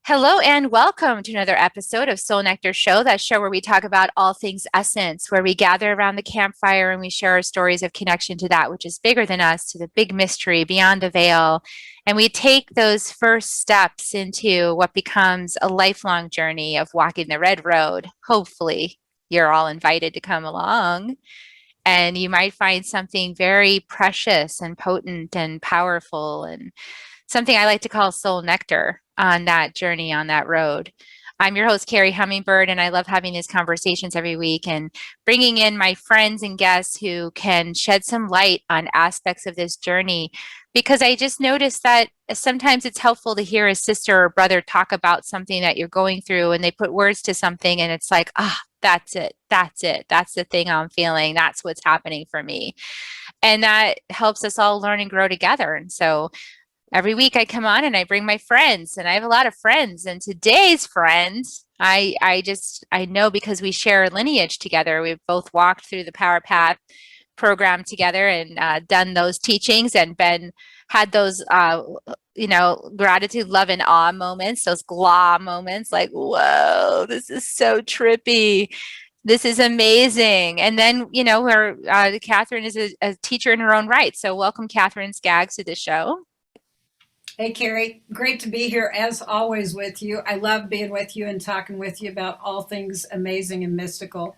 Hello and welcome to another episode of Soul Nectar Show, that show where we talk about all things essence, where we gather around the campfire and we share our stories of connection to that which is bigger than us, to the big mystery beyond the veil. And we take those first steps into what becomes a lifelong journey of walking the red road. Hopefully, you're all invited to come along. And you might find something very precious and potent and powerful, and something I like to call soul nectar on that journey, on that road. I'm your host, Carrie Hummingbird, and I love having these conversations every week and bringing in my friends and guests who can shed some light on aspects of this journey. Because I just noticed that sometimes it's helpful to hear a sister or brother talk about something that you're going through, and they put words to something, and it's like, that's it. That's it. That's the thing I'm feeling. That's what's happening for me. And that helps us all learn and grow together. And so every week I come on and I bring my friends, and I have a lot of friends. And today's friends, I know because we share lineage together. We've both walked through the Power Path program together and done those teachings and been had those gratitude, love, and awe moments, those glah moments, like, whoa, this is so trippy. This is amazing. And then, Catherine is a teacher in her own right. So welcome, Katherine Skaggs, to the show. Hey, Carrie, great to be here as always with you. I love being with you and talking with you about all things amazing and mystical.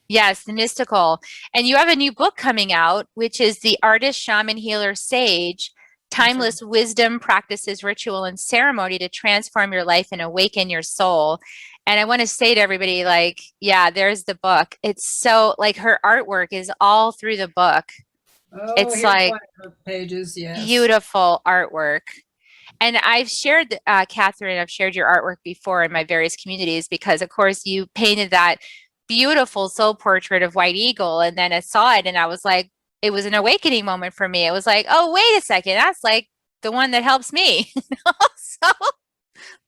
Yes, the mystical. And you have a new book coming out, which is The Artist Shaman Healer Sage: That's right. Timeless Wisdom, Practices, Ritual, and Ceremony to Transform Your Life and Awaken Your Soul. And I want to say to everybody, like, yeah, there's the book. It's so, like, her artwork is all through the book. Oh, It's here's like one of the pages. Yes. beautiful artwork. And I've shared, Catherine, I've shared your artwork before in my various communities because, of course, you painted that beautiful soul portrait of White Eagle. And then I saw it and I was like, it was an awakening moment for me. It was like, oh, wait a second. That's like the one that helps me. So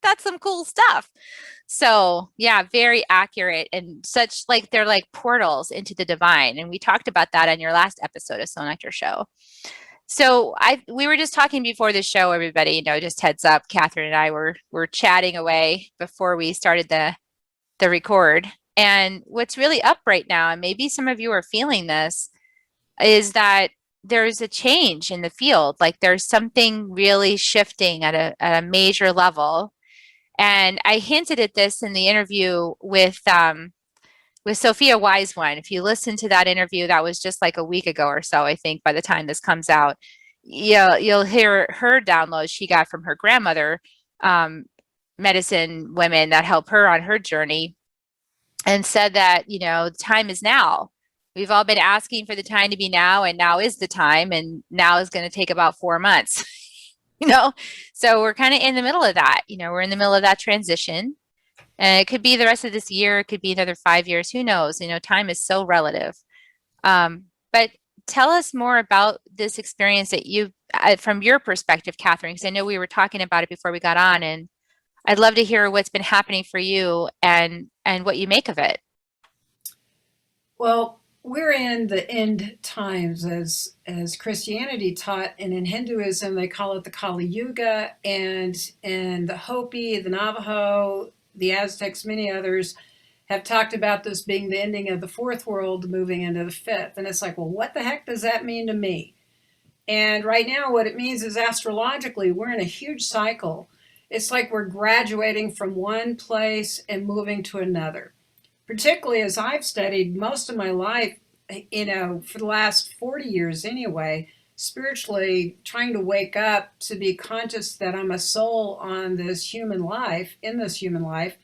that's some cool stuff. So, yeah, very accurate, and such, like, they're like portals into the divine. And we talked about that on your last episode of Soul Nectar Show. So we were just talking before the show, everybody, just heads up, Catherine and I were chatting away before we started the record. And what's really up right now, and maybe some of you are feeling this, is that there's a change in the field. Like, there's something really shifting at a major level. And I hinted at this in the interview with Sophia Wise one. If you listen to that interview, that was just like a week ago or so, I think, by the time this comes out. You'll hear her downloads she got from her grandmother, um, medicine women that help her on her journey, and said that, time is now. We've all been asking for the time to be now, and now is the time, and now is going to take about 4 months. you know, so we're kind of in the middle of that. We're in the middle of that transition. And it could be the rest of this year, it could be another 5 years, who knows? Time is so relative. But tell us more about this experience that you, from your perspective, Catherine, because I know we were talking about it before we got on, and I'd love to hear what's been happening for you and what you make of it. Well, we're in the end times as Christianity taught, and in Hinduism they call it the Kali Yuga, and the Hopi, the Navajo, the Aztecs, many others have talked about this being the ending of the fourth world, moving into the fifth. And it's like, well, what the heck does that mean to me? And right now, what it means is astrologically, we're in a huge cycle. It's like we're graduating from one place and moving to another. Particularly as I've studied most of my life, for the last 40 years anyway, spiritually trying to wake up to be conscious that I'm a soul on this human life, in this human life,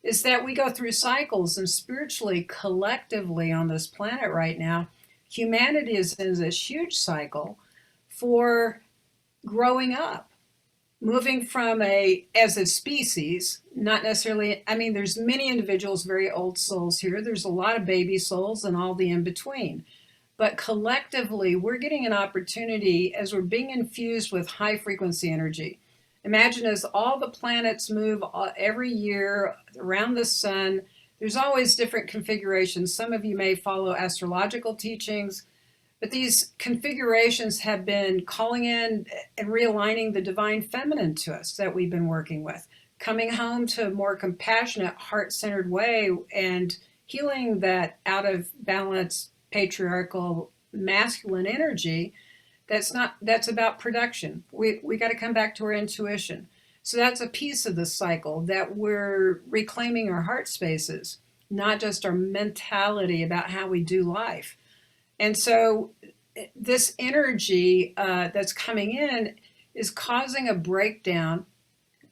is that we go through cycles, and spiritually, collectively on this planet right now, humanity is in this huge cycle for growing up, moving from as a species, not necessarily, I mean, there's many individuals, very old souls here, there's a lot of baby souls and all the in between, but collectively we're getting an opportunity as we're being infused with high frequency energy. Imagine as all the planets move every year around the sun, there's always different configurations. Some of you may follow astrological teachings, but these configurations have been calling in and realigning the divine feminine to us that we've been working with. coming home to a more compassionate, heart-centered way and healing that out of balance patriarchal masculine energy that's about production. We got to come back to our intuition. So that's a piece of the cycle, that we're reclaiming our heart spaces, not just our mentality about how we do life. And so this energy that's coming in is causing a breakdown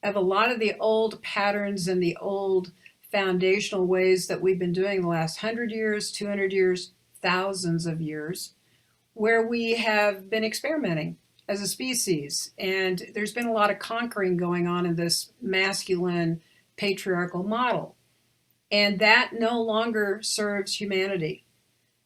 of a lot of the old patterns and the old foundational ways that we've been doing the last 100 years, 200 years, thousands of years, where we have been experimenting as a species. And there's been a lot of conquering going on in this masculine patriarchal model. And that no longer serves humanity.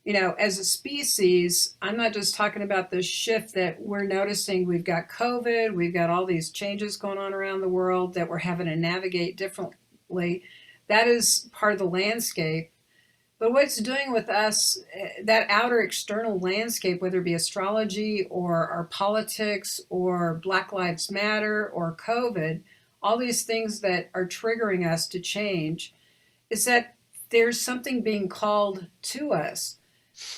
You know, as a species, I'm not just talking about the shift that we're noticing. We've got COVID, we've got all these changes going on around the world that we're having to navigate differently. That is part of the landscape. But what it's doing with us, that outer external landscape, whether it be astrology or our politics or Black Lives Matter or COVID, all these things that are triggering us to change, is that there's something being called to us,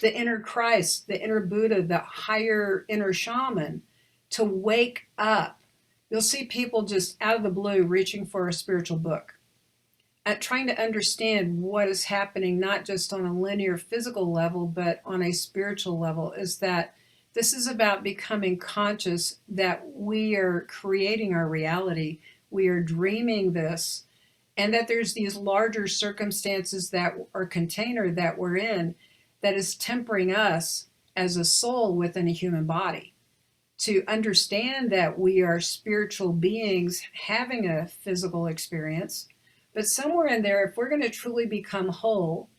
the inner Christ, the inner Buddha, the higher inner shaman, to wake up. You'll see people just out of the blue reaching for a spiritual book, trying to understand what is happening, not just on a linear physical level, but on a spiritual level, is that this is about becoming conscious that we are creating our reality, we are dreaming this, and that there's these larger circumstances that are container that we're in that is tempering us as a soul within a human body. To understand that we are spiritual beings having a physical experience, but somewhere in there, if we're going to truly become whole,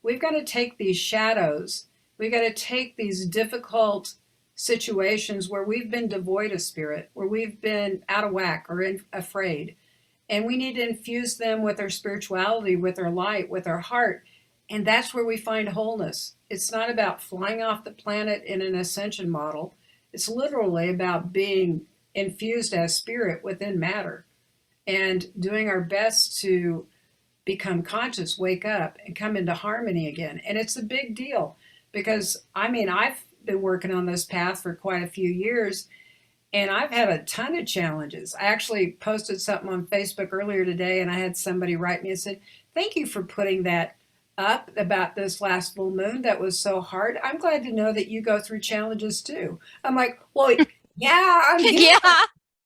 we've got to take these shadows, we've got to take these difficult situations where we've been devoid of spirit, where we've been out of whack or afraid, and we need to infuse them with our spirituality, with our light, with our heart. And that's where we find wholeness. It's not about flying off the planet in an ascension model. It's literally about being infused as spirit within matter and doing our best to become conscious, wake up, and come into harmony again. And it's a big deal because, I mean, I've been working on this path for quite a few years, and I've had a ton of challenges. I actually posted something on Facebook earlier today, and I had somebody write me and said, "Thank you for putting that up about this last full moon. That was so hard. I'm glad to know that you go through challenges too." I'm like, well, yeah, I'm human. Yeah.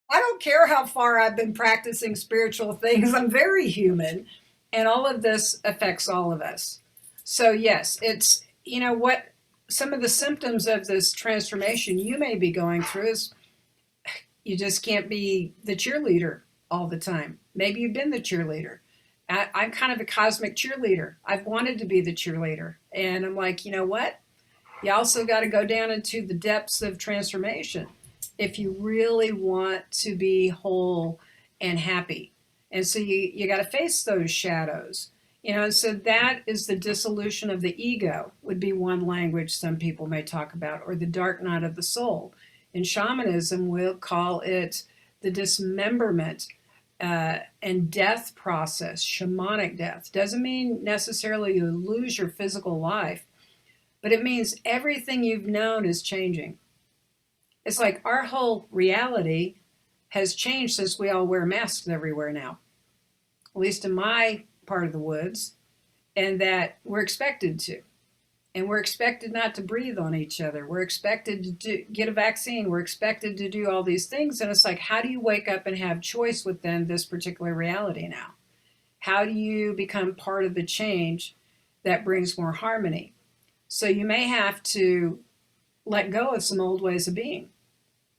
I don't care how far I've been practicing spiritual things. I'm very human. And all of this affects all of us. So, yes, it's, you know, what some of the symptoms of this transformation you may be going through is you just can't be the cheerleader all the time. Maybe you've been the cheerleader. I'm kind of a cosmic cheerleader. I've wanted to be the cheerleader. And I'm like, you know what? You also got to go down into the depths of transformation if you really want to be whole and happy. And so you got to face those shadows. You know, and so that is the dissolution of the ego, would be one language some people may talk about, or the dark night of the soul. In shamanism, we'll call it the dismemberment and death process, shamanic death. Doesn't mean necessarily you lose your physical life, but it means everything you've known is changing. It's like our whole reality has changed since we all wear masks everywhere now, at least in my part of the woods, and that we're expected to. And we're expected not to breathe on each other. We're expected to get a vaccine. We're expected to do all these things. And it's like, how do you wake up and have choice within this particular reality now? How do you become part of the change that brings more harmony? So you may have to let go of some old ways of being.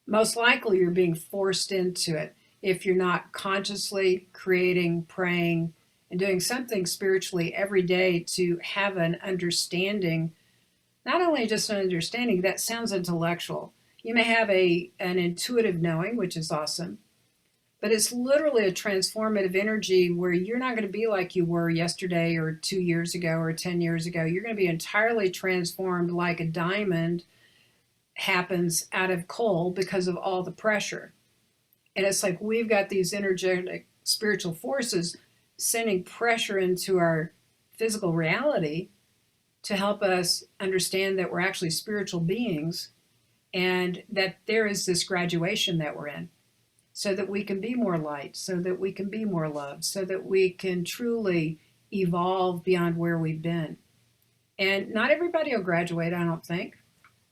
Most likely you're being forced into it if you're not consciously creating, praying, and doing something spiritually every day to have an understanding, not only just an understanding, that sounds intellectual. You may have an intuitive knowing, which is awesome, but it's literally a transformative energy where you're not going to be like you were yesterday or 2 years ago or 10 years ago. You're going to be entirely transformed, like a diamond happens out of coal because of all the pressure. And it's like we've got these energetic spiritual forces sending pressure into our physical reality to help us understand that we're actually spiritual beings and that there is this graduation that we're in, so that we can be more light, so that we can be more love, so that we can truly evolve beyond where we've been. And not everybody will graduate, I don't think,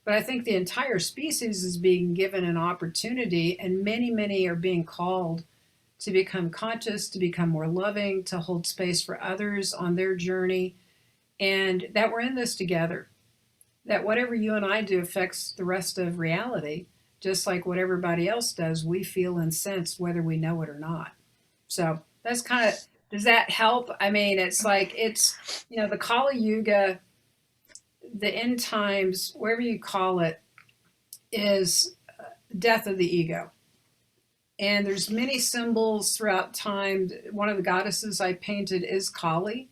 but I think the entire species is being given an opportunity, and many, many are being called to become conscious, to become more loving, to hold space for others on their journey, and that we're in this together. That whatever you and I do affects the rest of reality, just like what everybody else does, we feel and sense whether we know it or not. So that's kind of, does that help? I mean, it's like, it's, the Kali Yuga, the end times, wherever you call it, is death of the ego. And there's many symbols throughout time. One of the goddesses I painted is Kali,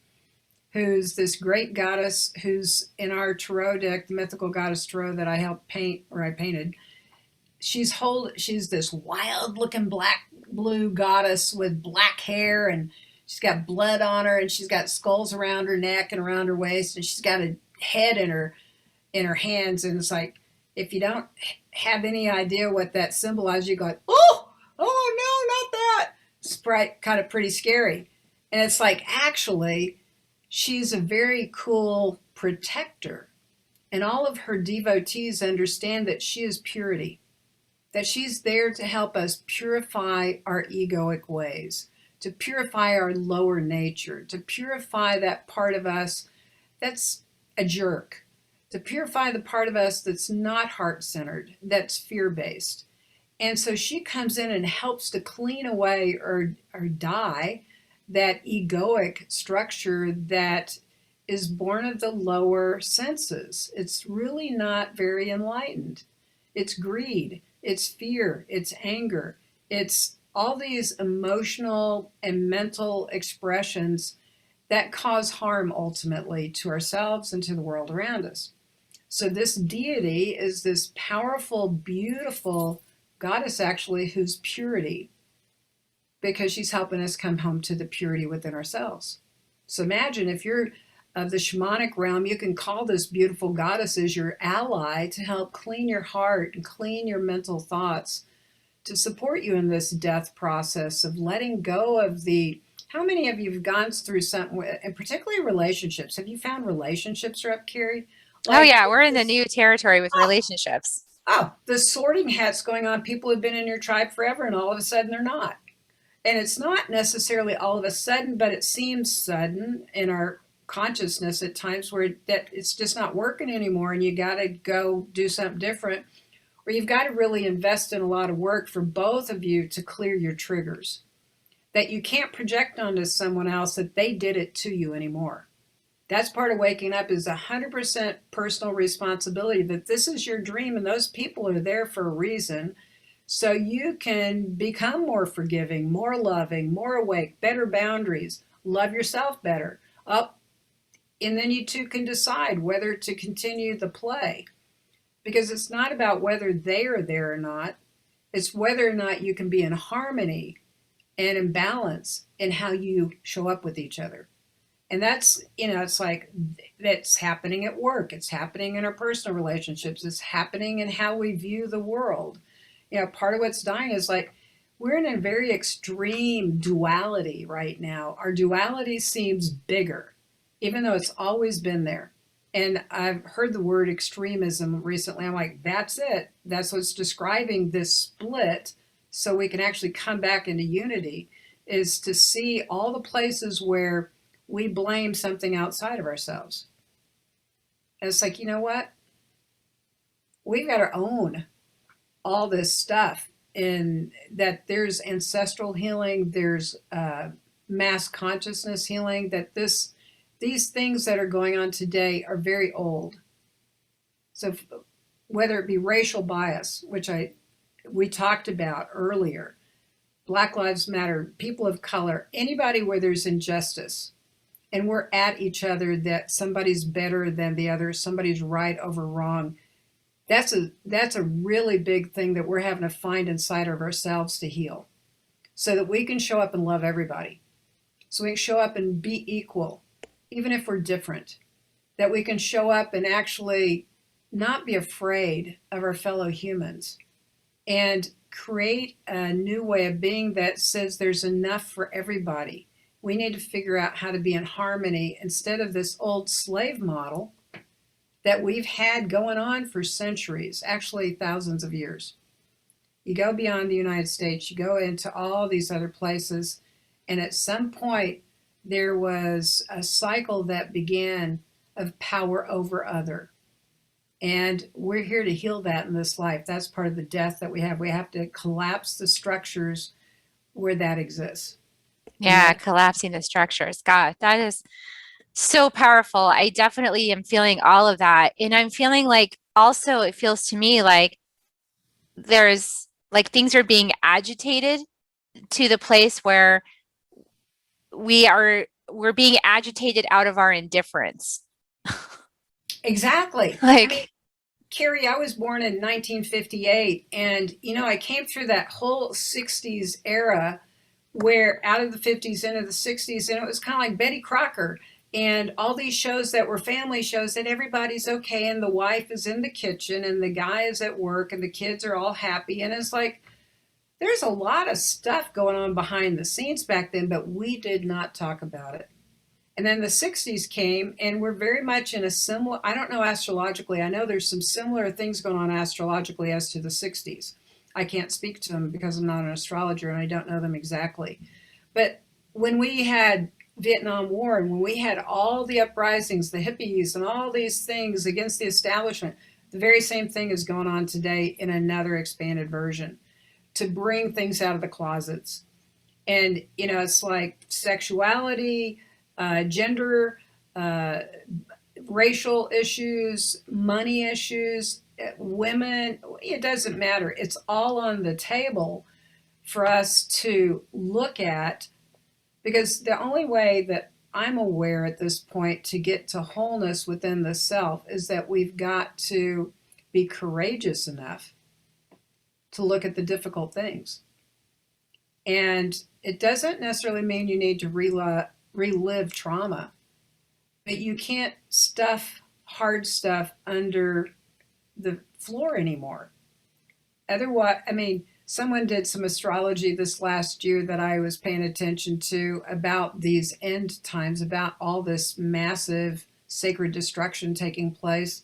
who's this great goddess who's in our tarot deck, the mythical goddess tarot that I helped paint, or I painted. She's this wild looking black blue goddess with black hair, and she's got blood on her, and she's got skulls around her neck and around her waist, and she's got a head in her hands. And it's like, if you don't have any idea what that symbolizes, you go, oh no, not that. It's kind of pretty scary. And it's like, actually, she's a very cool protector, and all of her devotees understand that she is purity, that she's there to help us purify our egoic ways, to purify our lower nature, to purify that part of us that's a jerk, to purify the part of us that's not heart-centered, that's fear-based. And so she comes in and helps to clean away or die that egoic structure that is born of the lower senses. It's really not very enlightened. It's greed, it's fear, it's anger, it's all these emotional and mental expressions that cause harm ultimately to ourselves and to the world around us. So this deity is this powerful, beautiful goddess, actually, who's purity, because she's helping us come home to the purity within ourselves. So imagine if you're of the shamanic realm, you can call this beautiful goddess as your ally to help clean your heart and clean your mental thoughts, to support you in this death process of letting go of the, how many of you have gone through something, and particularly relationships? Have you found relationships are up, Carrie? Oh yeah, we're in the new territory with relationships. The sorting hat's going on. People have been in your tribe forever, and all of a sudden they're not. And it's not necessarily all of a sudden, but it seems sudden in our consciousness at times, where that it's just not working anymore, and you got to go do something different, or you've got to really invest in a lot of work for both of you to clear your triggers, that you can't project onto someone else that they did it to you anymore. That's part of waking up, is 100% personal responsibility, that this is your dream and those people are there for a reason, so you can become more forgiving, more loving, more awake, better boundaries, love yourself better. And then you two can decide whether to continue the play. Because it's not about whether they are there or not. It's whether or not you can be in harmony and in balance in how you show up with each other. And that's, it's like, that's happening at work. It's happening in our personal relationships. It's happening in how we view the world. Part of what's dying is like, we're in a very extreme duality right now. Our duality seems bigger, even though it's always been there. And I've heard the word extremism recently. I'm like, that's it. That's what's describing this split, so we can actually come back into unity, is to see all the places where we blame something outside of ourselves. And it's like, you know what? We've got to own all this stuff, in that there's ancestral healing, there's mass consciousness healing, that these things that are going on today are very old. So whether it be racial bias, which we talked about earlier, Black Lives Matter, people of color, anybody where there's injustice, and we're at each other, that somebody's better than the other, somebody's right over wrong, that's a really big thing that we're having to find inside of ourselves to heal. so that we can show up and love everybody. So we can show up and be equal, even if we're different. That we can show up and actually not be afraid of our fellow humans and create a new way of being that says there's enough for everybody. We need to figure out how to be in harmony instead of this old slave model that we've had going on for centuries, actually thousands of years. You go beyond the United States, you go into all these other places, and at some point there was a cycle that began of power over other. And we're here to heal that in this life. That's part of the death that we have. We have to collapse the structures where that exists. Yeah, collapsing the structures. God, that is so powerful. I definitely am feeling all of that. And I'm feeling like also it feels to me like there's like things are being agitated to the place where we're being agitated out of our indifference. Exactly. I mean, Like, Carrie, I was born in 1958, and I came through that whole 60s era where out of the 50s into the 60s, and it was kind of like Betty Crocker and all these shows that were family shows that everybody's okay and the wife is in the kitchen and the guy is at work and the kids are all happy. And it's like, there's a lot of stuff going on behind the scenes back then, but we did not talk about it. And then the 60s came, and we're very much in a similar, I don't know astrologically, I know there's some similar things going on astrologically as to the 60s. I can't speak to them because I'm not an astrologer and I don't know them exactly. But when we had Vietnam War and when we had all the uprisings, the hippies and all these things against the establishment, the very same thing is going on today in another expanded version to bring things out of the closets. And, it's like sexuality, gender, racial issues, money issues, women, it doesn't matter. It's all on the table for us to look at, because the only way that I'm aware at this point to get to wholeness within the self is that we've got to be courageous enough to look at the difficult things. And it doesn't necessarily mean you need to relive trauma, but you can't stuff hard stuff under the floor anymore. Otherwise, I mean, someone did some astrology this last year that I was paying attention to about these end times, about all this massive sacred destruction taking place,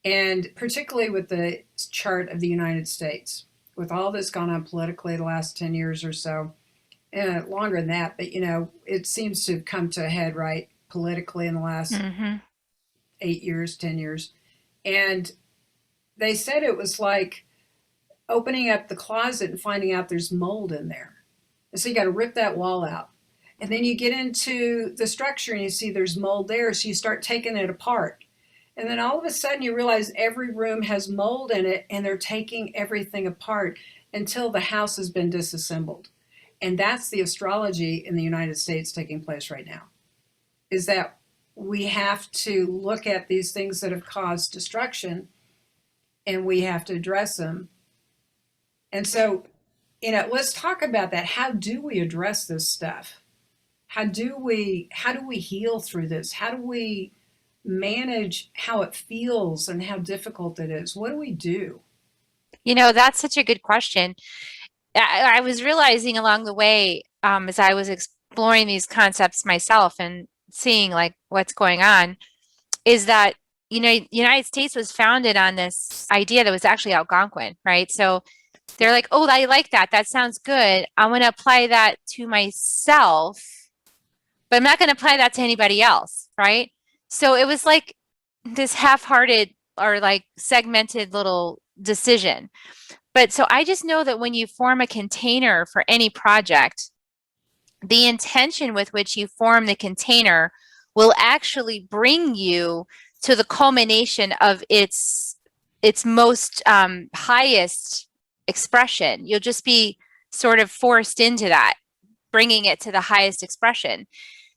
and particularly with the chart of the United States, with all that's gone on politically the last 10 years or so, longer than that, but it seems to have come to a head, right, politically in the last mm-hmm. 8 years, 10 years. And they said it was like opening up the closet and finding out there's mold in there. And so you got to rip that wall out. And then you get into the structure and you see there's mold there. So you start taking it apart. And then all of a sudden you realize every room has mold in it and they're taking everything apart until the house has been disassembled. And that's the astrology in the United States taking place right now, is that we have to look at these things that have caused destruction and we have to address them. And so, let's talk about that. How do we address this stuff? How do we heal through this? How do we manage how it feels and how difficult it is? What do we do? That's such a good question. I was realizing along the way, as I was exploring these concepts myself and seeing like what's going on, is that, the United States was founded on this idea that was actually Algonquin, right? So they're like, oh, I like that. That sounds good. I'm going to apply that to myself, but I'm not going to apply that to anybody else, right? So it was like this half-hearted or like segmented little decision. But so I just know that when you form a container for any project, the intention with which you form the container will actually bring you to the culmination of its most highest expression. You'll just be sort of forced into that, bringing it to the highest expression.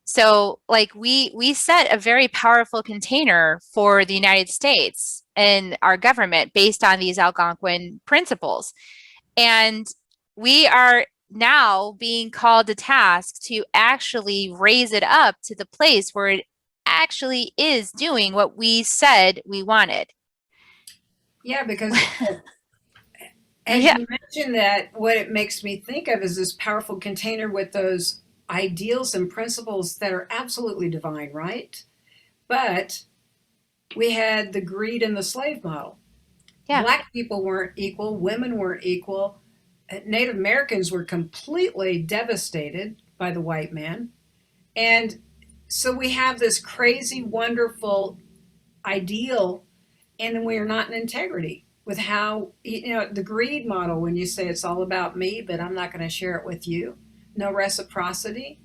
So like we set a very powerful container for the United States and our government based on these Algonquin principles. And we are now being called to task to actually raise it up to the place where it actually is doing what we said we wanted. Yeah, because as Yeah, you mentioned that, what it makes me think of is this powerful container with those ideals and principles that are absolutely divine, right? But we had the greed and the slave model. yeah, Black people weren't equal, women weren't equal. Native Americans were completely devastated by the white man. And so we have this crazy, wonderful ideal, and then we are not in integrity with how, the greed model, when you say it's all about me, but I'm not going to share it with you, no reciprocity.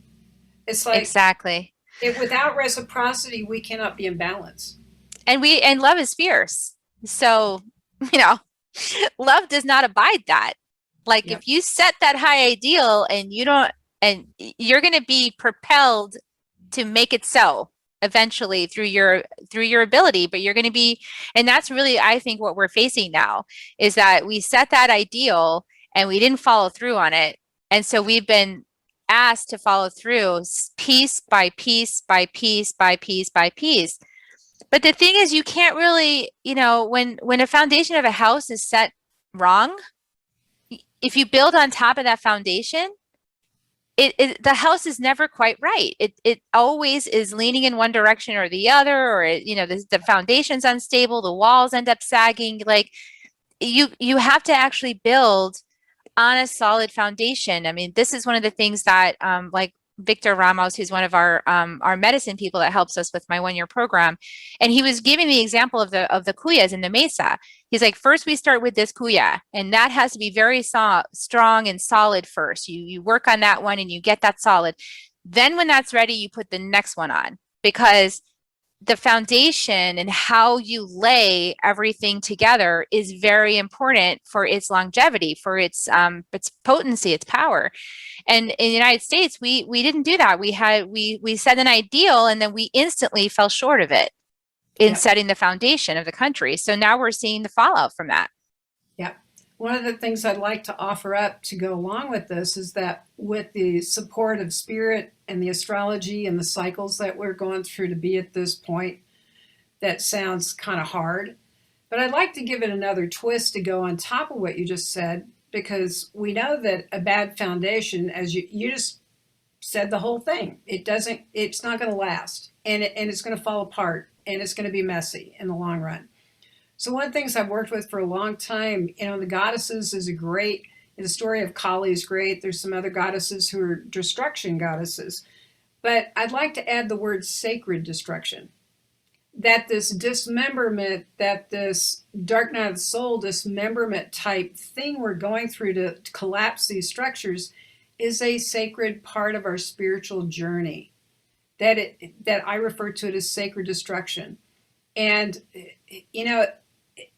It's like, exactly. without reciprocity, we cannot be in balance. And love is fierce. So, you know, love does not abide that. Like Yep. if you set that high ideal and you don't, and you're going to be propelled to make it so eventually through your ability, but you're going to be, and that's really, I think, what we're facing now is that we set that ideal and we didn't follow through on it. And so we've been asked to follow through piece by piece by piece by piece by piece. But the thing is, you can't really, when a foundation of a house is set wrong, if you build on top of that foundation, the house is never quite right. It always is leaning in one direction or the other, or the foundation's unstable, the walls end up sagging. Like you have to actually build on a solid foundation. I mean, this is one of the things that like Victor Ramos, who's one of our medicine people that helps us with my 1 year program, and he was giving the example of the kuyas in the mesa. He's like, first we start with this kuya, and that has to be very strong and solid first. You work on that one and you get that solid. Then when that's ready, you put the next one on, because the foundation and how you lay everything together is very important for its longevity, for its potency, its power. And in the United States, we didn't do that. We set an ideal and then we instantly fell short of it in Yep. setting the foundation of the country. So now we're seeing the fallout from that. Yep. One of the things I'd like to offer up to go along with this is that with the support of spirit and the astrology and the cycles that we're going through to be at this point, that sounds kind of hard. But I'd like to give it another twist to go on top of what you just said, because we know that a bad foundation, as you just said the whole thing, it's not going to last, and it's going to fall apart, and it's going to be messy in the long run. So one of the things I've worked with for a long time, the goddesses is a great, the story of Kali is great. There's some other goddesses who are destruction goddesses. But I'd like to add the word sacred destruction. That this dismemberment, that this dark night of the soul dismemberment type thing we're going through to collapse these structures is a sacred part of our spiritual journey. That I refer to it as sacred destruction. And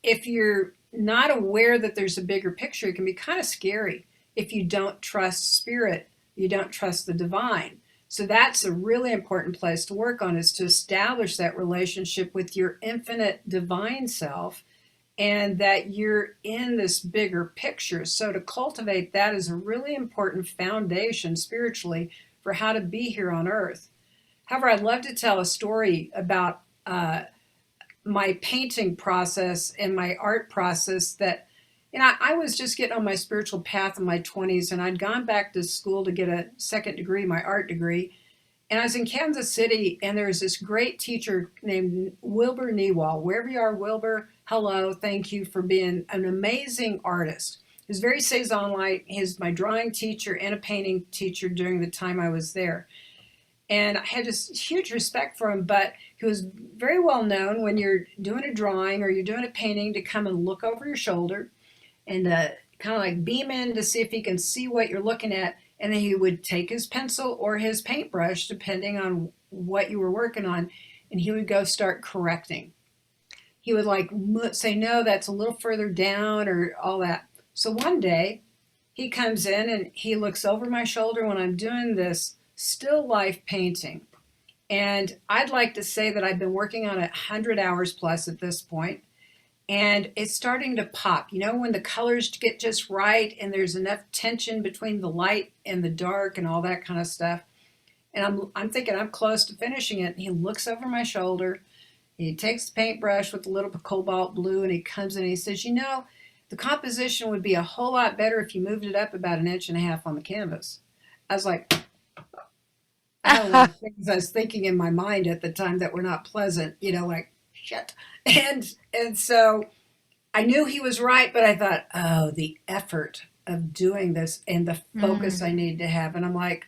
if you're not aware that there's a bigger picture, it can be kind of scary if you don't trust spirit, you don't trust the divine. So that's a really important place to work on, is to establish that relationship with your infinite divine self, and that you're in this bigger picture. So to cultivate that is a really important foundation spiritually for how to be here on earth. However, I'd love to tell a story about my painting process and my art process. That I was just getting on my spiritual path in my 20s, and I'd gone back to school to get a second degree, my art degree. And I was in Kansas City, and there was this great teacher named Wilbur Newall. Wherever you are, Wilbur, hello, thank you for being an amazing artist. He was very saison-like. He's my drawing teacher and a painting teacher during the time I was there. And I had just huge respect for him, but he was very well known when you're doing a drawing or you're doing a painting to come and look over your shoulder and kind of like beam in to see if he can see what you're looking at. And then he would take his pencil or his paintbrush, depending on what you were working on, and he would go start correcting. He would like say, no, that's a little further down, or all that. So one day he comes in and he looks over my shoulder when I'm doing this still life painting. And I'd like to say that I've been working on it 100 hours plus at this point. and it's starting to pop. You know, when the colors get just right and there's enough tension between the light and the dark and all that kind of stuff. And I'm thinking I'm close to finishing it. And he looks over my shoulder. He takes the paintbrush with a little cobalt blue and he comes in and he says, you know, the composition would be a whole lot better if you moved it up about 1.5 inches on the canvas. I was like, I had a lot of things I was thinking in my mind at the time that were not pleasant, you know, like shit. And so I knew he was right, but I thought, oh, the effort of doing this and the focus I Mm. need to have. And I'm like,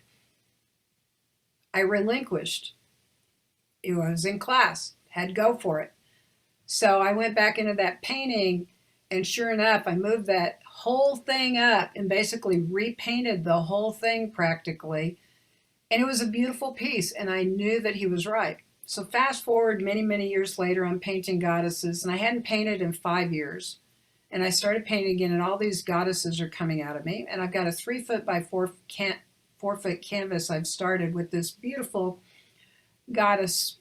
I relinquished. I was in class, had to go for it. So I went back into that painting, and sure enough, I moved that whole thing up and basically repainted the whole thing practically. And it was a beautiful piece, and I knew that he was right. So fast forward many, many years later, I'm painting goddesses, and I hadn't painted in 5 years. And I started painting again, and all these goddesses are coming out of me. And I've got a 3 foot by 4 foot canvas I've started with this beautiful goddess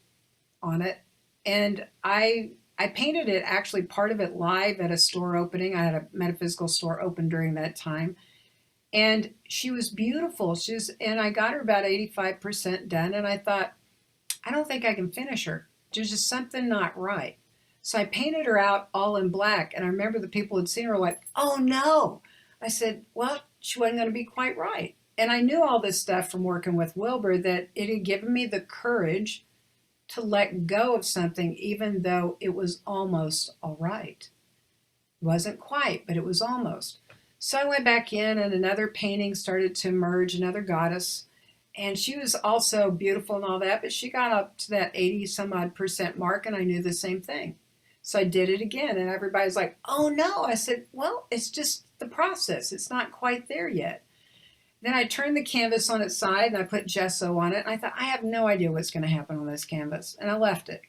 on it. And I painted it actually part of it live at a store opening. I had a metaphysical store open during that time. And she was beautiful. And I got her about 85% done. And I thought, I don't think I can finish her. There's just something not right. So I painted her out all in black. And I remember the people who had seen her were like, oh no. I said, well, she wasn't going to be quite right. And I knew all this stuff from working with Wilbur, that it had given me the courage to let go of something, even though it was almost all right. It wasn't quite, but it was almost. So I went back in, and another painting started to emerge, another goddess. And she was also beautiful and all that, but she got up to that 80 some odd percent mark, and I knew the same thing. So I did it again, and everybody's like, oh no. I said, well, it's just the process. It's not quite there yet. Then I turned the canvas on its side and I put gesso on it. And I thought, I have no idea what's going to happen on this canvas. And I left it.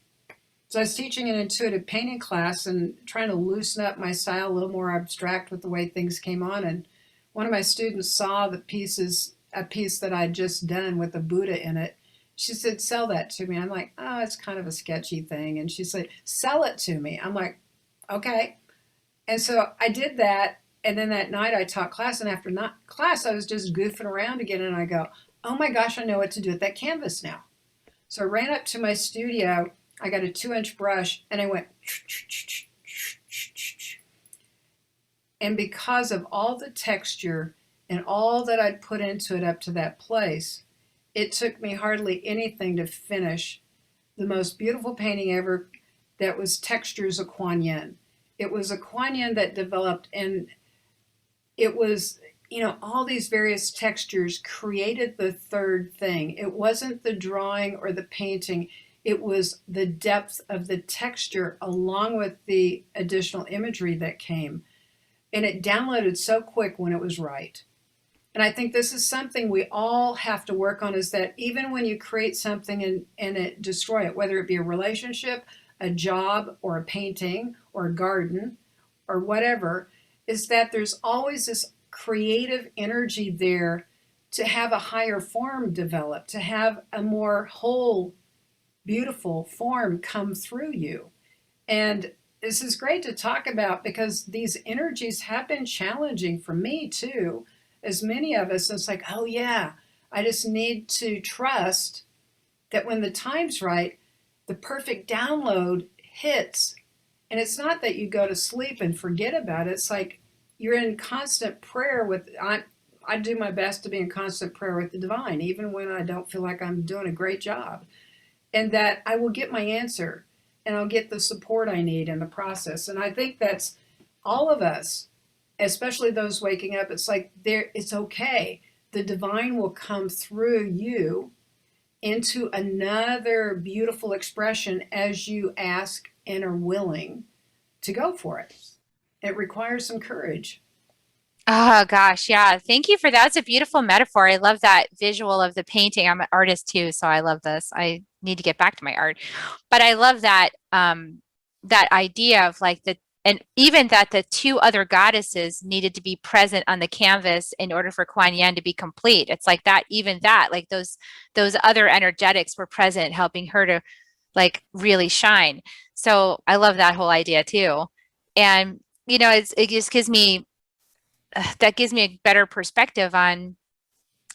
So I was teaching an intuitive painting class and trying to loosen up my style a little more abstract with the way things came on. And one of my students saw a piece that I'd just done with a Buddha in it. She said, sell that to me. I'm like, oh, it's kind of a sketchy thing. And she said, sell it to me. I'm like, okay. And so I did that. And then that night I taught class. And after not class, I was just goofing around again. And I go, oh my gosh, I know what to do with that canvas now. So I ran up to my studio. I got a 2-inch brush and I went, and because of all the texture and all that I'd put into it up to that place, it took me hardly anything to finish the most beautiful painting ever that was textures of Kuan Yin. It was a Kuan Yin that developed, and it was, all these various textures created the third thing. It wasn't the drawing or the painting. It was the depth of the texture along with the additional imagery that came. And it downloaded so quick when it was right. And I think this is something we all have to work on, is that even when you create something and it destroy it, whether it be a relationship, a job, or a painting, or a garden, or whatever, is that there's always this creative energy there to have a higher form develop, to have a more whole, beautiful form come through you. And this is great to talk about because these energies have been challenging for me too, as many of us. It's like, oh yeah, I just need to trust that when the time's right, the perfect download hits. And it's not that you go to sleep and forget about it. It's like you're in constant prayer with, I do my best to be in constant prayer with the divine, even when I don't feel like I'm doing a great job. And that I will get my answer and I'll get the support I need in the process. And I think that's all of us, especially those waking up. It's like it's okay. The divine will come through you into another beautiful expression as you ask and are willing to go for it. It requires some courage. Oh gosh, yeah. Thank you for that. It's a beautiful metaphor. I love that visual of the painting. I'm an artist too, so I love this. I need to get back to my art. But I love that that idea of like and even that the two other goddesses needed to be present on the canvas in order for Kuan Yin to be complete. It's like that, even that, like those other energetics were present, helping her to like really shine. So I love that whole idea too. And, it just gives me, that gives me a better perspective on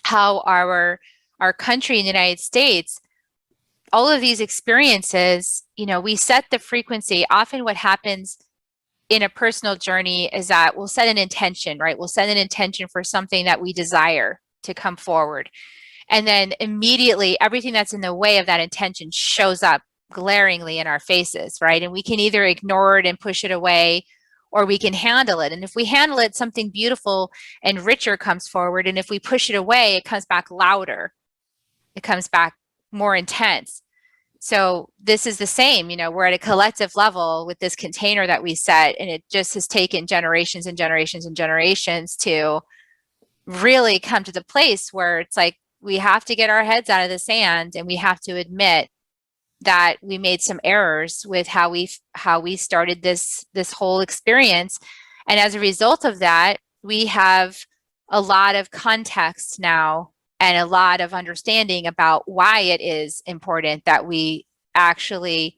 how our country in the United States, all of these experiences, we set the frequency. Often what happens in a personal journey is that we'll set an intention, right? We'll set an intention for something that we desire to come forward. And then immediately everything that's in the way of that intention shows up glaringly in our faces, right? And we can either ignore it and push it away, or we can handle it. And if we handle it, something beautiful and richer comes forward. And if we push it away, it comes back louder. It comes back more intense. So this is the same, we're at a collective level with this container that we set, and it just has taken generations and generations and generations to really come to the place where it's like we have to get our heads out of the sand, and we have to admit that we made some errors with how we started this whole experience. And as a result of that, we have a lot of context now and a lot of understanding about why it is important that we actually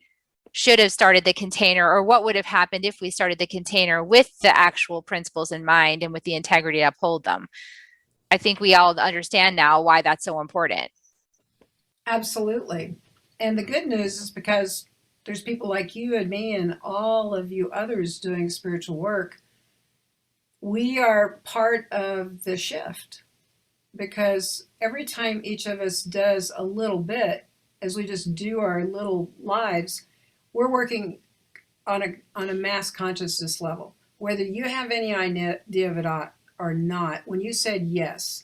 should have started the container, or what would have happened if we started the container with the actual principles in mind and with the integrity to uphold them. I think we all understand now why that's so important. Absolutely. And the good news is because there's people like you and me and all of you others doing spiritual work, we are part of the shift, because every time each of us does a little bit, as we just do our little lives, we're working on a mass consciousness level. Whether you have any idea of it or not, when you said yes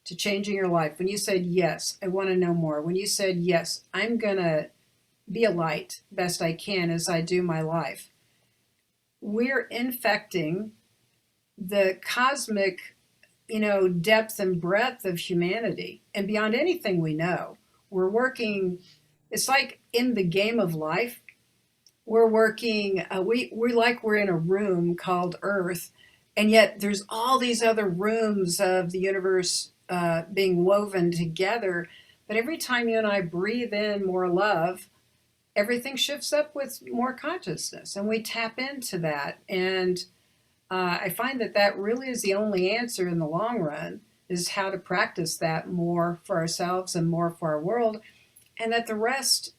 to changing your life, when you said yes, I want to know more, when you said yes, I'm going to be a light best I can as I do my life, we're infecting the cosmic, depth and breadth of humanity and beyond anything we know. We're working, it's like in the game of life, we're working, we're like we're in a room called Earth, and yet there's all these other rooms of the universe being woven together. But every time you and I breathe in more love, everything shifts up with more consciousness, and we tap into that. And I find that really is the only answer in the long run, is how to practice that more for ourselves and more for our world. And that the rest,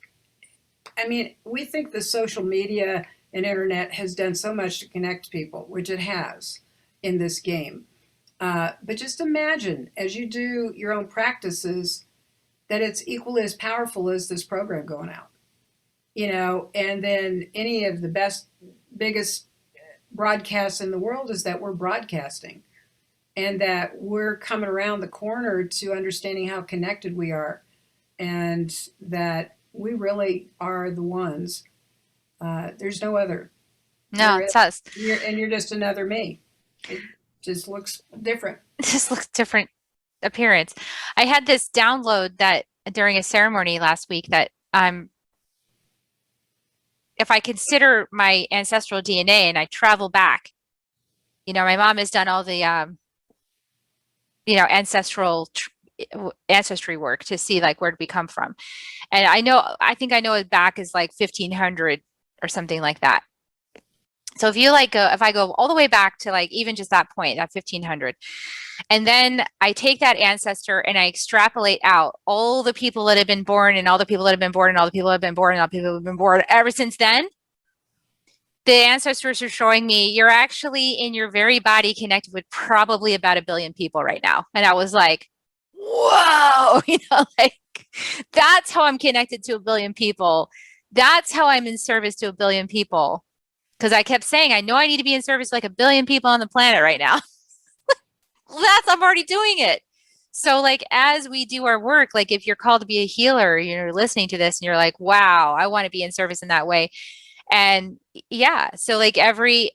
I mean, we think the social media and internet has done so much to connect people, which it has in this game. But just imagine, as you do your own practices, that it's equally as powerful as this program going out. And then any of the biggest broadcasts in the world is that we're broadcasting, and that we're coming around the corner to understanding how connected we are, and that we really are the ones. There's no other. No, it's us. You're just another me. It just looks different. It just looks different appearance. I had this download that during a ceremony last week that if I consider my ancestral DNA and I travel back, my mom has done all the ancestral ancestry work to see like where did we come from. And I think I know it back is like 1500 or something like that. So if I go all the way back to like even just that point, that 1500, and then I take that ancestor and I extrapolate out all the people that have been born and all the people that have been born and all the people that have been born and all the people that have been born ever since then, the ancestors are showing me you're actually in your very body connected with probably about 1 billion people right now. And I was like, whoa, like that's how I'm connected to 1 billion people. That's how I'm in service to 1 billion people. Because I kept saying, I know I need to be in service to like 1 billion people on the planet right now. I'm already doing it. So like, as we do our work, like if you're called to be a healer, you're listening to this and you're like, wow, I want to be in service in that way. And yeah, so like every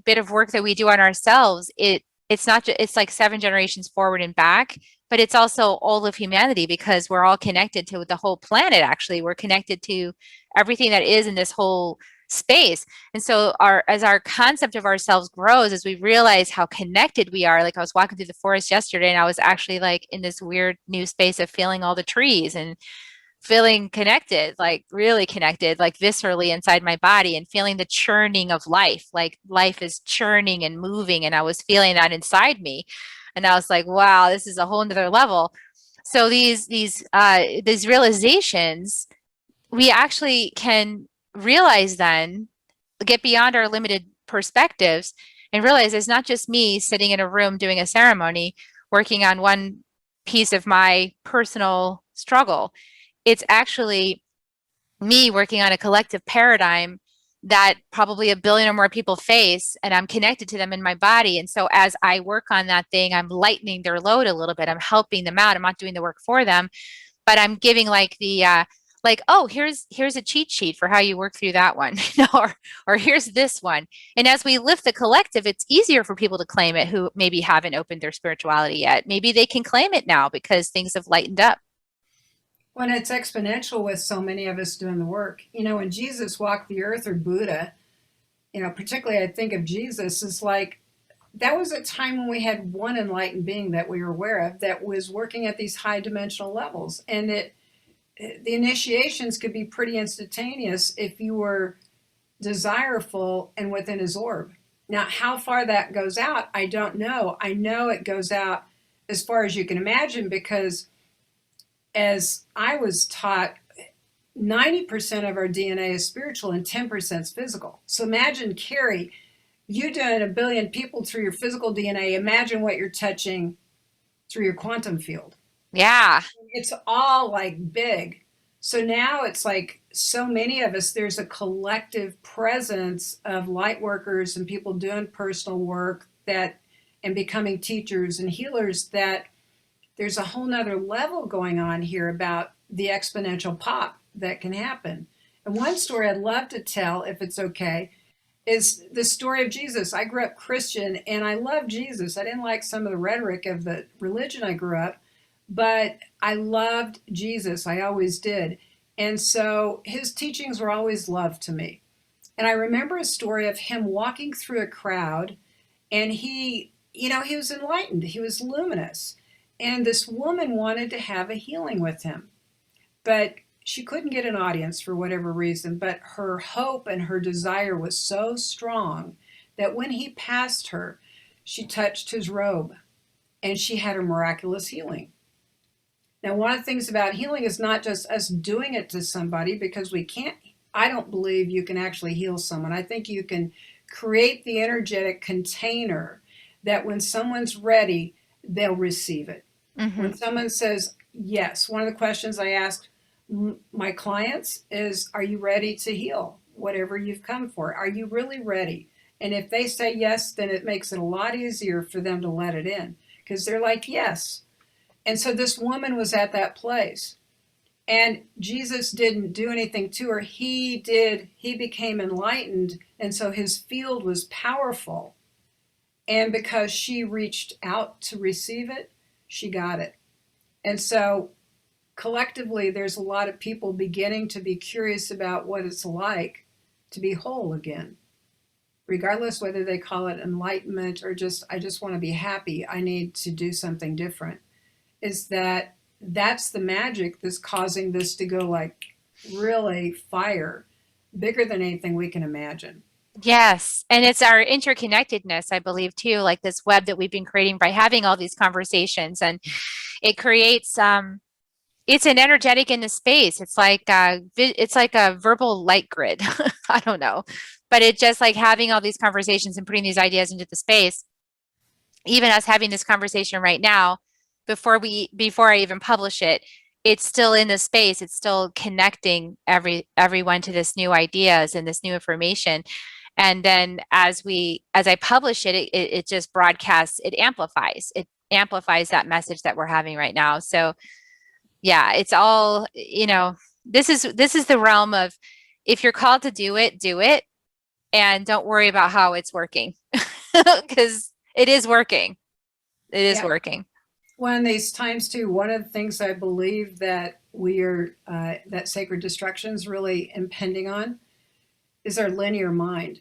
bit of work that we do on ourselves, it's not just, it's like 7 generations forward and back, but it's also all of humanity, because we're all connected to the whole planet. Actually, we're connected to everything that is in this whole space. And so as our concept of ourselves grows, as we realize how connected we are, like I was walking through the forest yesterday and I was actually like in this weird new space of feeling all the trees and feeling connected, like really connected, like viscerally inside my body, and feeling the churning of life, like life is churning and moving. And I was feeling that inside me. And I was like, wow, this is a whole nother level. So these realizations, we actually can realize then, get beyond our limited perspectives and realize it's not just me sitting in a room doing a ceremony, working on one piece of my personal struggle. It's actually me working on a collective paradigm that probably a billion or more people face, and I'm connected to them in my body. And so as I work on that thing, I'm lightening their load a little bit. I'm helping them out. I'm not doing the work for them, but I'm giving like the like, oh, here's a cheat sheet for how you work through that one, or here's this one. And as we lift the collective, it's easier for people to claim it who maybe haven't opened their spirituality yet. Maybe they can claim it now because things have lightened up. When it's exponential with so many of us doing the work. When Jesus walked the earth, or Buddha, particularly I think of Jesus, is like that was a time when we had one enlightened being that we were aware of that was working at these high dimensional levels. And the initiations could be pretty instantaneous if you were desireful and within his orb. Now, how far that goes out, I don't know. I know it goes out as far as you can imagine, because as I was taught, 90% of our DNA is spiritual and 10% is physical. So imagine, Carrie, you doing a billion people through your physical DNA. Imagine what you're touching through your quantum field. Yeah. It's all like big. So now it's like so many of us, there's a collective presence of light workers and people doing personal work that and becoming teachers and healers, that there's a whole nother level going on here about the exponential pop that can happen. And one story I'd love to tell, if it's okay, is the story of Jesus. I grew up Christian and I loved Jesus. I didn't like some of the rhetoric of the religion I grew up, but I loved Jesus. I always did. And so his teachings were always love to me. And I remember a story of him walking through a crowd, and he was enlightened. He was luminous. And this woman wanted to have a healing with him, but she couldn't get an audience for whatever reason. But her hope and her desire was so strong that when he passed her, she touched his robe and she had a miraculous healing. Now, one of the things about healing is not just us doing it to somebody, because we can't, I don't believe you can actually heal someone. I think you can create the energetic container that when someone's ready, they'll receive it. Mm-hmm. When someone says yes, one of the questions I ask my clients is, are you ready to heal whatever you've come for? Are you really ready? And if they say yes, then it makes it a lot easier for them to let it in, because they're like, yes. And so this woman was at that place, and Jesus didn't do anything to her. He became enlightened. And so his field was powerful. And because she reached out to receive it, she got it. And so collectively, there's a lot of people beginning to be curious about what it's like to be whole again, regardless whether they call it enlightenment or just, I just want to be happy, I need to do something different. Is that's the magic that's causing this to go like really fire, bigger than anything we can imagine. Yes. And it's our interconnectedness, I believe, too, like this web that we've been creating by having all these conversations. And it creates it's an energetic in the space. It's like a verbal light grid. I don't know. But it just like having all these conversations and putting these ideas into the space, even us having this conversation right now, before I even publish it, it's still in the space. It's still connecting everyone to this new ideas and this new information. And then as I publish it just broadcasts, it amplifies that message that we're having right now. So yeah, it's all, this is the realm of, if you're called to do it, do it, and don't worry about how it's working, because it is working. It is Yeah. working. One of these times too, one of the things I believe that that sacred destruction is really impending on is our linear mind.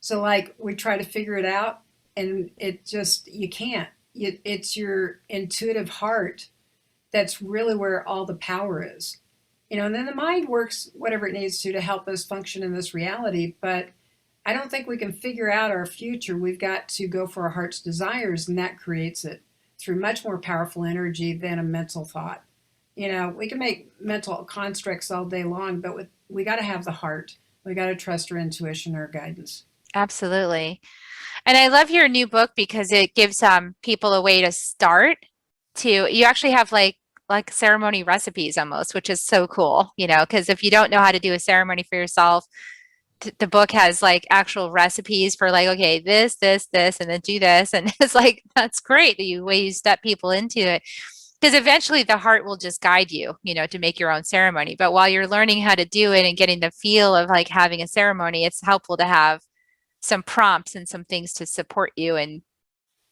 So like we try to figure it out, and you can't. It's your intuitive heart that's really where all the power is. And then the mind works whatever it needs to help us function in this reality. But I don't think we can figure out our future. We've got to go for our heart's desires, and that creates it through much more powerful energy than a mental thought. We can make mental constructs all day long, but we got to have the heart. We got to trust our intuition, our guidance. Absolutely. And I love your new book because it gives people a way to start to you actually have like ceremony recipes almost, which is so cool, because if you don't know how to do a ceremony for yourself, the book has like actual recipes for like, okay, this, and then do this. And it's like, that's great that way you step people into it. Because eventually the heart will just guide you, to make your own ceremony. But while you're learning how to do it and getting the feel of like having a ceremony, it's helpful to have some prompts and some things to support you in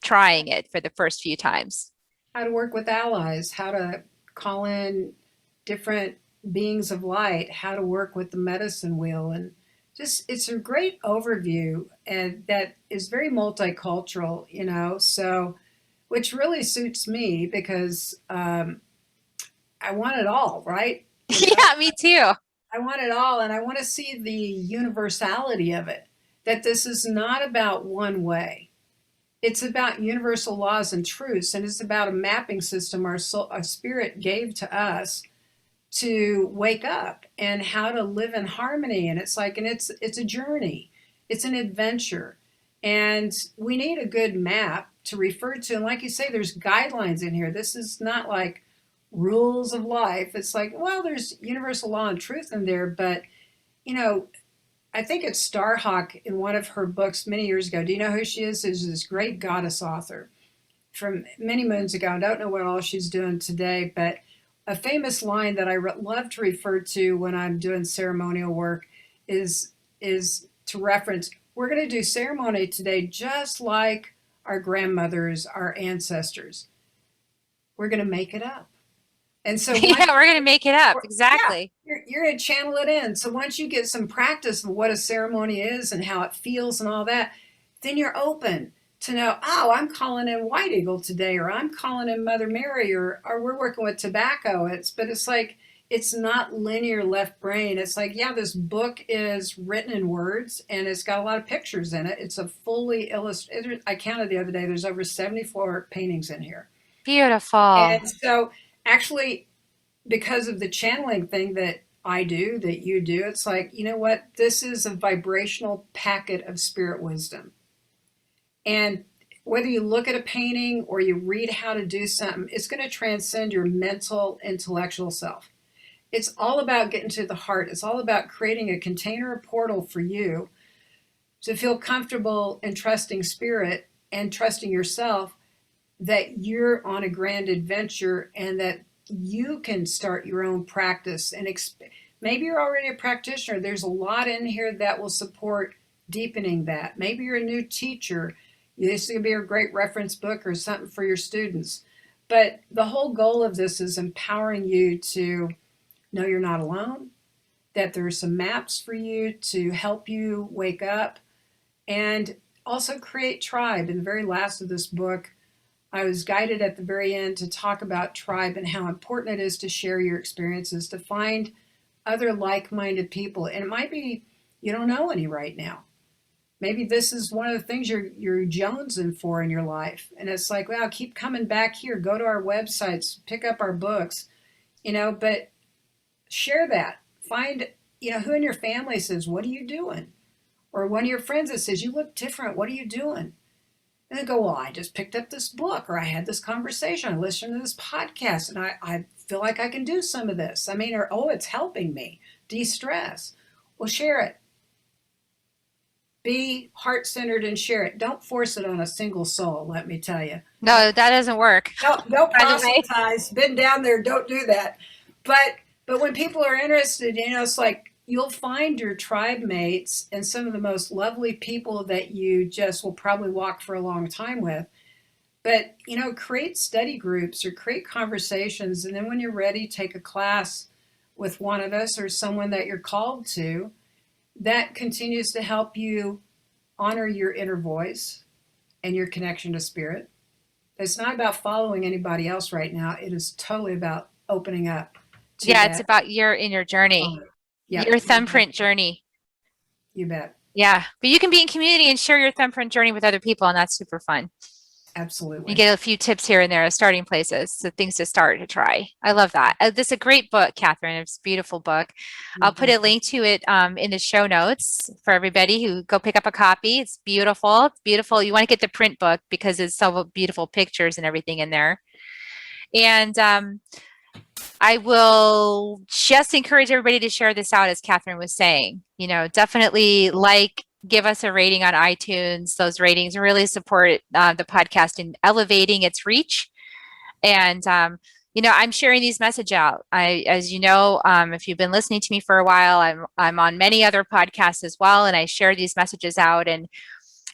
trying it for the first few times. How to work with allies, how to call in different beings of light, how to work with the medicine wheel, and just it's a great overview and that is very multicultural, so which really suits me because I want it all, right? Yeah, me too. I want it all, and I want to see the universality of it. That this is not about one way. It's about universal laws and truths, and it's about a mapping system our soul, our spirit gave to us to wake up and how to live in harmony. And it's a journey, it's an adventure, and we need a good map to refer to. And like you say, there's guidelines in here. This is not like rules of life. It's like, well, there's universal law and truth in there, but you know, I think it's Starhawk in one of her books many years ago. Do you know who she is? She's this great goddess author from many moons ago. I don't know what all she's doing today, but a famous line that I love to refer to when I'm doing ceremonial work is to reference, we're going to do ceremony today just like our grandmothers, our ancestors. We're going to make it up. And so Yeah, we're going to make it up. yeah, Exactly. you're going to channel it in. So once you get some practice of what a ceremony is and how it feels and all that, then you're open to know, oh, I'm calling in White Eagle today, or I'm calling in Mother Mary, or we're working with tobacco. It's like, it's not linear left brain. It's like, yeah, this book is written in words and it's got a lot of pictures in it. It's a fully illustrated, I counted the other day, there's over 74 paintings in here. Beautiful. And so actually, because of the channeling thing that I do, that you do, it's like, you know what? This is a vibrational packet of spirit wisdom. And whether you look at a painting or you read how to do something, it's going to transcend your mental, intellectual self. It's all about getting to the heart. It's all about creating a container, a portal for you to feel comfortable and trusting spirit and trusting yourself that you're on a grand adventure and that you can start your own practice and maybe you're already a practitioner. There's a lot in here that will support deepening that. Maybe you're a new teacher. This is going to be a great reference book or something for your students. But the whole goal of this is empowering you to know you're not alone, that there are some maps for you to help you wake up, and also create tribe. In the very last of this book, I was guided at the very end to talk about tribe and how important it is to share your experiences, to find other like-minded people. And it might be you don't know any right now. Maybe this is one of the things you're jonesing for in your life. And it's like, wow, keep coming back here. Go to our websites, pick up our books, but share that. Find, who in your family says, what are you doing? Or one of your friends that says, you look different. What are you doing? And they go, well, I just picked up this book, or I had this conversation, I listened to this podcast, and I feel like I can do some of this. Or, oh, it's helping me de-stress. Well, share it. Be heart-centered and share it. Don't force it on a single soul, let me tell you. No, that doesn't work. Don't By the way. proselytize. Been down there, don't do that. But when people are interested, it's like, you'll find your tribe mates and some of the most lovely people that you just will probably walk for a long time with. But, create study groups or create conversations. And then when you're ready, take a class with one of us or someone that you're called to. That continues to help you honor your inner voice and your connection to spirit. It's not about following anybody else right now. It is totally about opening up to Yeah, it's that. about your inner journey, Yep, your thumbprint journey. you bet. Yeah, but you can be in community and share your thumbprint journey with other people, and that's super fun. You Absolutely. get a few tips here and there, starting places, so things to start to try. I love that. This is a great book, Katherine. It's a beautiful book. I'll put a Thank you. link to it in the show notes for everybody who go pick up a copy. It's beautiful. It's beautiful. You want to get the print book because it's so beautiful pictures and everything in there. And I will just encourage everybody to share this out, as Katherine was saying. You know, definitely give us a rating on iTunes. Those ratings really support the podcast in elevating its reach. And I'm sharing these message out. As you know, if you've been listening to me for a while, I'm on many other podcasts as well, and I share these messages out. And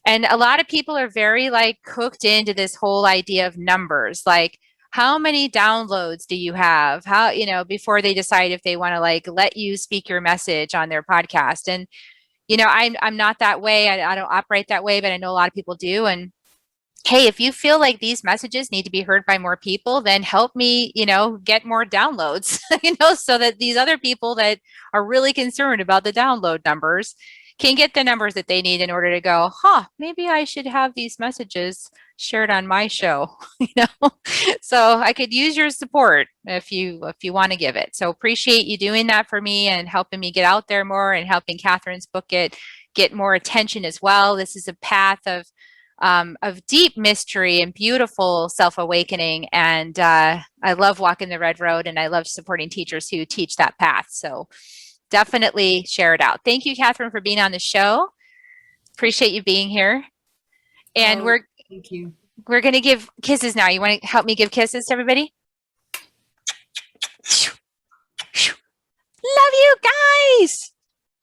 a lot of people are very like cooked into this whole idea of numbers, like how many downloads do you have? How, before they decide if they want to like let you speak your message on their podcast. And I'm not that way. I don't operate that way, but I know a lot of people do. And hey, if you feel like these messages need to be heard by more people, then help me, get more downloads, so that these other people that are really concerned about the download numbers can get the numbers that they need in order to go, maybe I should have these messages shared on my show, So I could use your support if you want to give it. So appreciate you doing that for me and helping me get out there more and helping Katherine's book get more attention as well. This is a path of deep mystery and beautiful self-awakening. And I love walking the red road, and I love supporting teachers who teach that path. So definitely share it out. Thank you, Katherine, for being on the show. Appreciate you being here. And thank you. We're going to give kisses now. You want to help me give kisses to everybody? Love you guys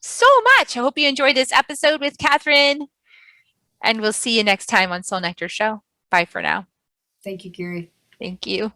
so much. I hope you enjoyed this episode with Katherine. And we'll see you next time on Soul Nectar Show. Bye for now. Thank you, Gary. Thank you.